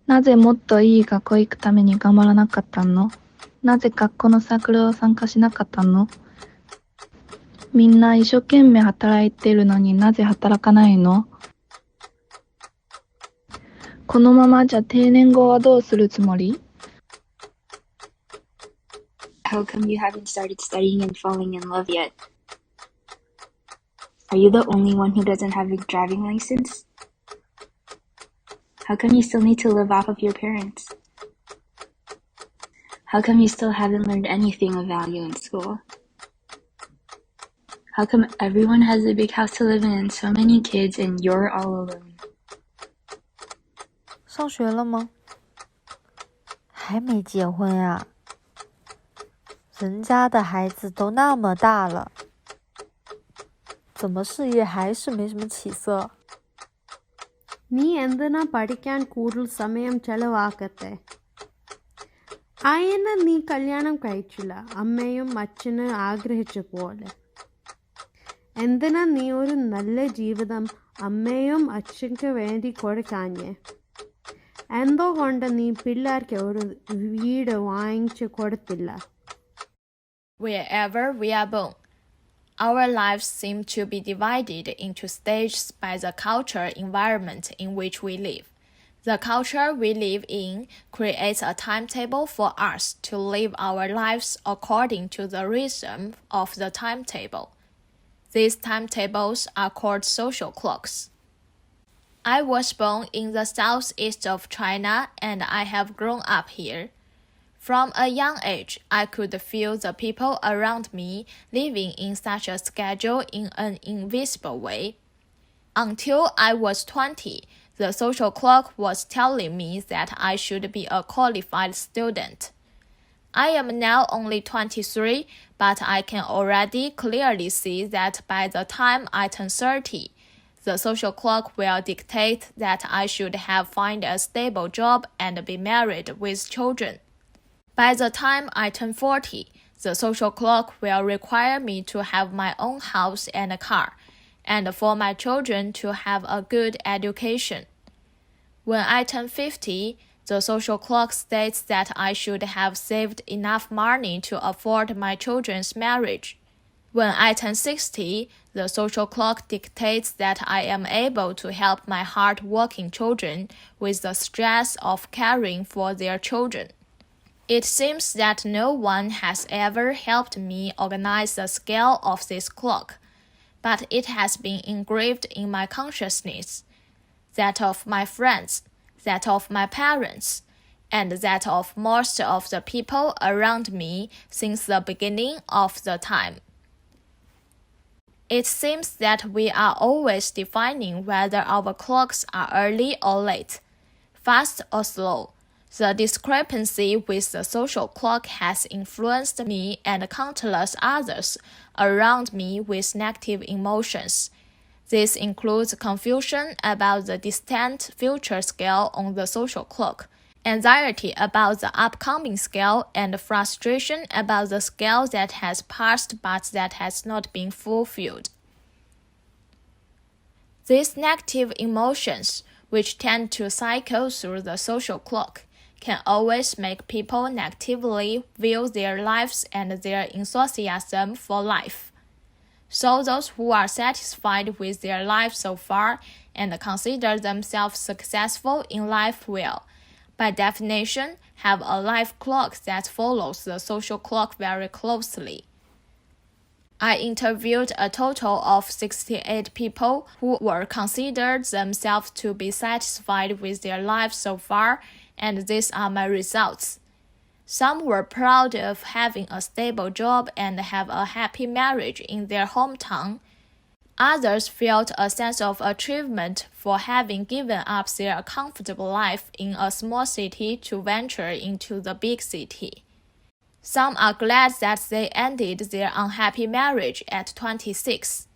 なぜもっといい学校行くために頑張らなかったの？なぜ学校のサークルを参加しなかったの？みんな一生懸命働いてるのになぜ働かないの？このままじゃ定年後はどうするつもり？ How come you haven't started studying and falling in love yet? Are you the only one who doesn't have a driving license? How come you still need to live off of your parents? How come you still haven't learned anything of value in school? How come everyone has a big house to live in and so many kids and you're all alone? 上学了吗？还没结婚啊？人家的孩子都那么大了，怎么事业还是没什么起色？ നീ എന്തിനാ പഠിക്കാൻ കൂടുതൽ സമയം ചെലവാക്കത്തെ? ആയന നീ കല്യാണം കഴിച്ചില്ല, അമ്മയും അച്ഛനും ആഗ്രഹിച്ച പോലെ. എന്തിനാ നീ ഒരു നല്ല ജീവിതം അമ്മയും അച്ഛനക്ക് വേണ്ടി കൊടുക്കാഞ്ഞേ? എന്തുകൊണ്ട് നീ പിള്ളേർക്ക് ഒരു വീട് വാങ്ങിച്ചു കൊടുത്തില്ല? Wherever we are born, our lives seem to be divided into stages by the cultural environment in which we live. The culture we live in creates a timetable for us to live our lives according to the rhythm of the timetable. These timetables are called social clocks. I was born in the southeast of China and I have grown up here. From a young age, I could feel the people around me living in such a schedule in an invisible way. Until I was 20, the social clock was telling me that I should be a qualified student. I am now only 23, but I can already clearly see that by the time I turn 30, the social clock will dictate that I should have found a stable job and be married with children. By the time I turn 40, the social clock will require me to have my own house and a car, and for my children to have a good education. When I turn 50, the social clock states that I should have saved enough money to afford my children's marriage. When I turn 60, the social clock dictates that I am able to help my hard-working children with the stress of caring for their children. It seems that no one has ever helped me organize the scale of this clock, but it has been engraved in my consciousness, that of my friends, that of my parents, and that of most of the people around me since the beginning of the time. It seems that we are always defining whether our clocks are early or late, fast or slow. The discrepancy with the social clock has influenced me and countless others around me with negative emotions. This includes confusion about the distant future scale on the social clock, anxiety about the upcoming scale, and frustration about the scale that has passed but that has not been fulfilled. These negative emotions, which tend to cycle through the social clock, can always make people negatively view their lives and their enthusiasm for life. So those who are satisfied with their lives so far and consider themselves successful in life will, by definition, have a life clock that follows the social clock very closely. I interviewed a total of 68 people who were considered themselves to be satisfied with their lives so far, and these are my results. Some were proud of having a stable job and have a happy marriage in their hometown. Others felt a sense of achievement for having given up their comfortable life in a small city to venture into the big city. Some are glad that they ended their unhappy marriage at 26.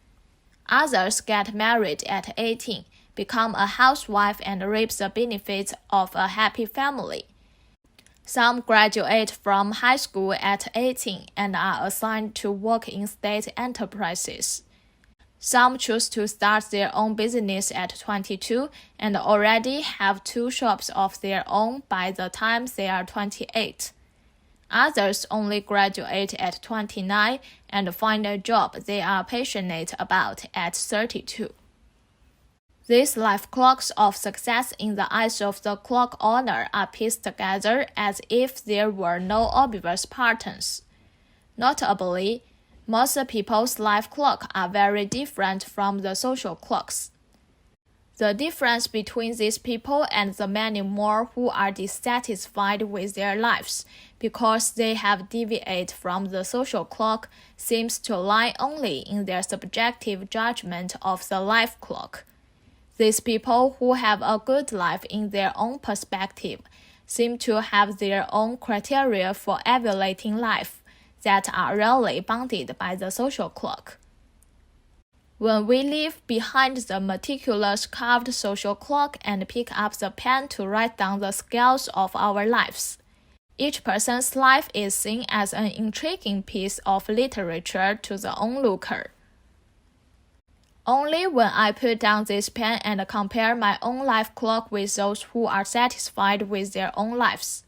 Others get married at 18, become a housewife and reap the benefits of a happy family. Some graduate from high school at 18 and are assigned to work in state enterprises. Some choose to start their own business at 22 and already have 2 shops of their own by the time they are 28. Others only graduate at 29 and find a job they are passionate about at 32. These life clocks of success in the eyes of the clock owner are pieced together as if there were no obvious patterns. Notably, most people's life clocks are very different from the social clocks. The difference between these people and the many more who are dissatisfied with their lives because they have deviated from the social clock seems to lie only in their subjective judgment of the life clock. These people who have a good life in their own perspective seem to have their own criteria for evaluating life that are rarely bounded by the social clock. When we leave behind the meticulous carved social clock and pick up the pen to write down the scales of our lives, each person's life is seen as an intriguing piece of literature to the onlooker. Only when I put down this pen and compare my own life clock with those who are satisfied with their own lives,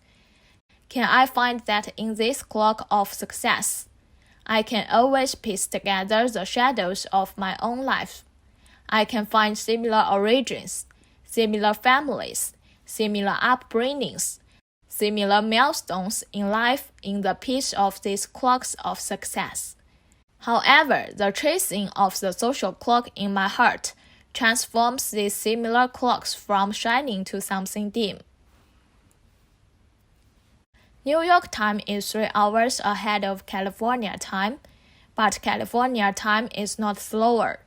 can I find that in this clock of success, I can always piece together the shadows of my own life. I can find similar origins, similar families, similar upbringings, similar milestones in life in the piece of these clocks of success. However, the tracing of the social clock in my heart transforms these similar clocks from shining to something dim. New York time is 3 hours ahead of California time, but California time is not slower.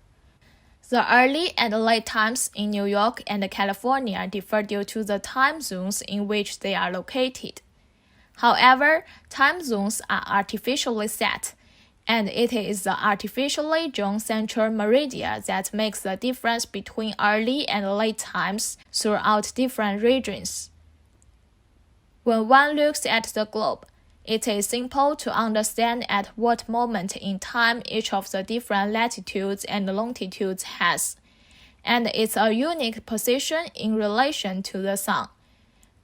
The early and late times in New York and California differ due to the time zones in which they are located. However, time zones are artificially set, and it is the artificially drawn central meridian that makes the difference between early and late times throughout different regions. When one looks at the globe, it is simple to understand at what moment in time each of the different latitudes and longitudes has, and its a unique position in relation to the sun.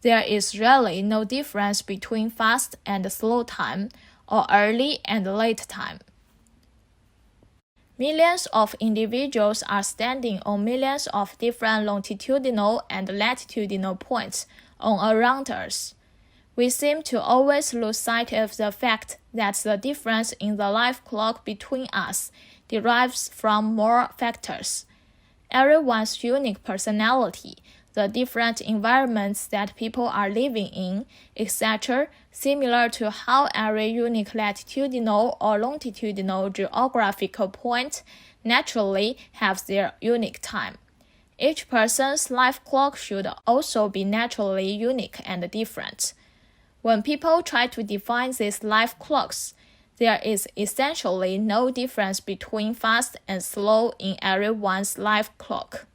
There is really no difference between fast and slow time, or early and late time. Millions of individuals are standing on millions of different longitudinal and latitudinal points on around us. We seem to always lose sight of the fact that the difference in the life clock between us derives from more factors. Everyone's unique personality, the different environments that people are living in, etc., similar to how every unique latitudinal or longitudinal geographical point naturally has their unique time. Each person's life clock should also be naturally unique and different. When people try to define these life clocks, there is essentially no difference between fast and slow in everyone's life clock.